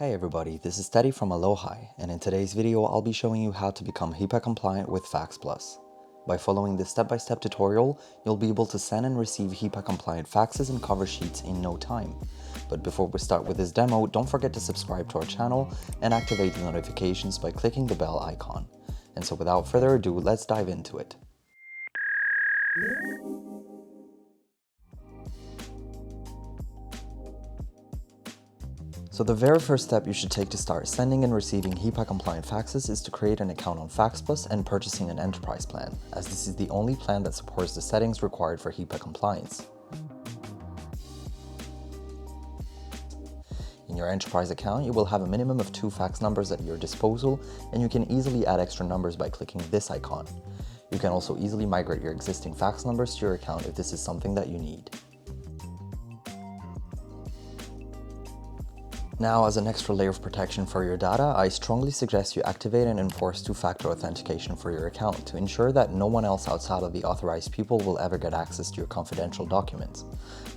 Hey everybody, this is Teddy from Aloha, and in today's video I'll be showing you how to become HIPAA compliant with Fax.Plus. By following this step-by-step tutorial, you'll be able to send and receive HIPAA compliant faxes and cover sheets in no time. But before we start with this demo, don't forget to subscribe to our channel and activate the notifications by clicking the bell icon. And so without further ado, let's dive into it. So the very first step you should take to start sending and receiving HIPAA compliant faxes is to create an account on Fax.Plus and purchasing an enterprise plan, as this is the only plan that supports the settings required for HIPAA compliance. In your enterprise account, you will have a minimum of 2 fax numbers at your disposal, and you can easily add extra numbers by clicking this icon. You can also easily migrate your existing fax numbers to your account if this is something that you need. Now, as an extra layer of protection for your data, I strongly suggest you activate and enforce two-factor authentication for your account to ensure that no one else outside of the authorized people will ever get access to your confidential documents.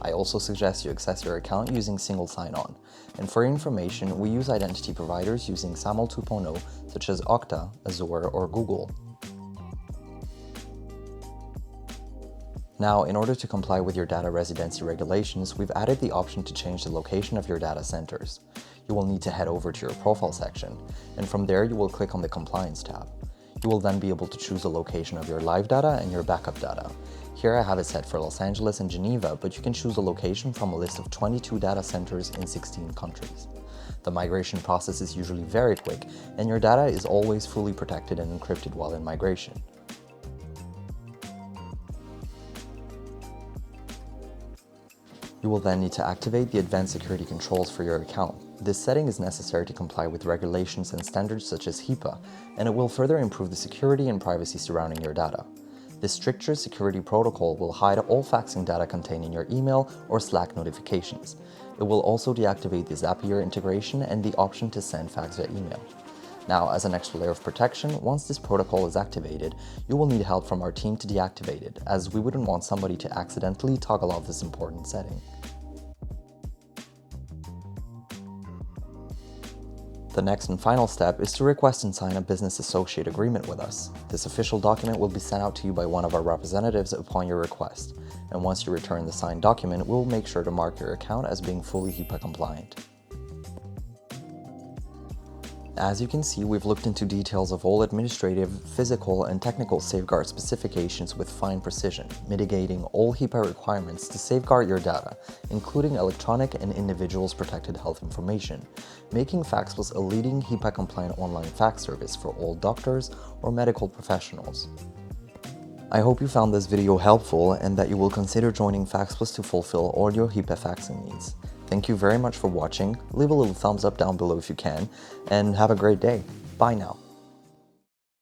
I also suggest you access your account using single sign-on. And for your information, we use identity providers using SAML 2.0 such as Okta, Azure, or Google. Now, in order to comply with your data residency regulations, we've added the option to change the location of your data centers. You will need to head over to your profile section, and from there you will click on the Compliance tab. You will then be able to choose the location of your live data and your backup data. Here I have it set for Los Angeles and Geneva, but you can choose a location from a list of 22 data centers in 16 countries. The migration process is usually very quick, and your data is always fully protected and encrypted while in migration. You will then need to activate the advanced security controls for your account. This setting is necessary to comply with regulations and standards such as HIPAA, and it will further improve the security and privacy surrounding your data. This stricter security protocol will hide all faxing data contained in your email or Slack notifications. It will also deactivate the Zapier integration and the option to send fax via email. Now, as an extra layer of protection, once this protocol is activated, you will need help from our team to deactivate it, as we wouldn't want somebody to accidentally toggle off this important setting. The next and final step is to request and sign a business associate agreement with us. This official document will be sent out to you by one of our representatives upon your request, and once you return the signed document, we'll make sure to mark your account as being fully HIPAA compliant. As you can see, we've looked into details of all administrative, physical, and technical safeguard specifications with fine precision, mitigating all HIPAA requirements to safeguard your data, including electronic and individuals' protected health information, making Fax.Plus a leading HIPAA-compliant online fax service for all doctors or medical professionals. I hope you found this video helpful and that you will consider joining Fax.Plus to fulfill all your HIPAA faxing needs. Thank you very much for watching, leave a little thumbs up down below if you can, and have a great day. Bye now.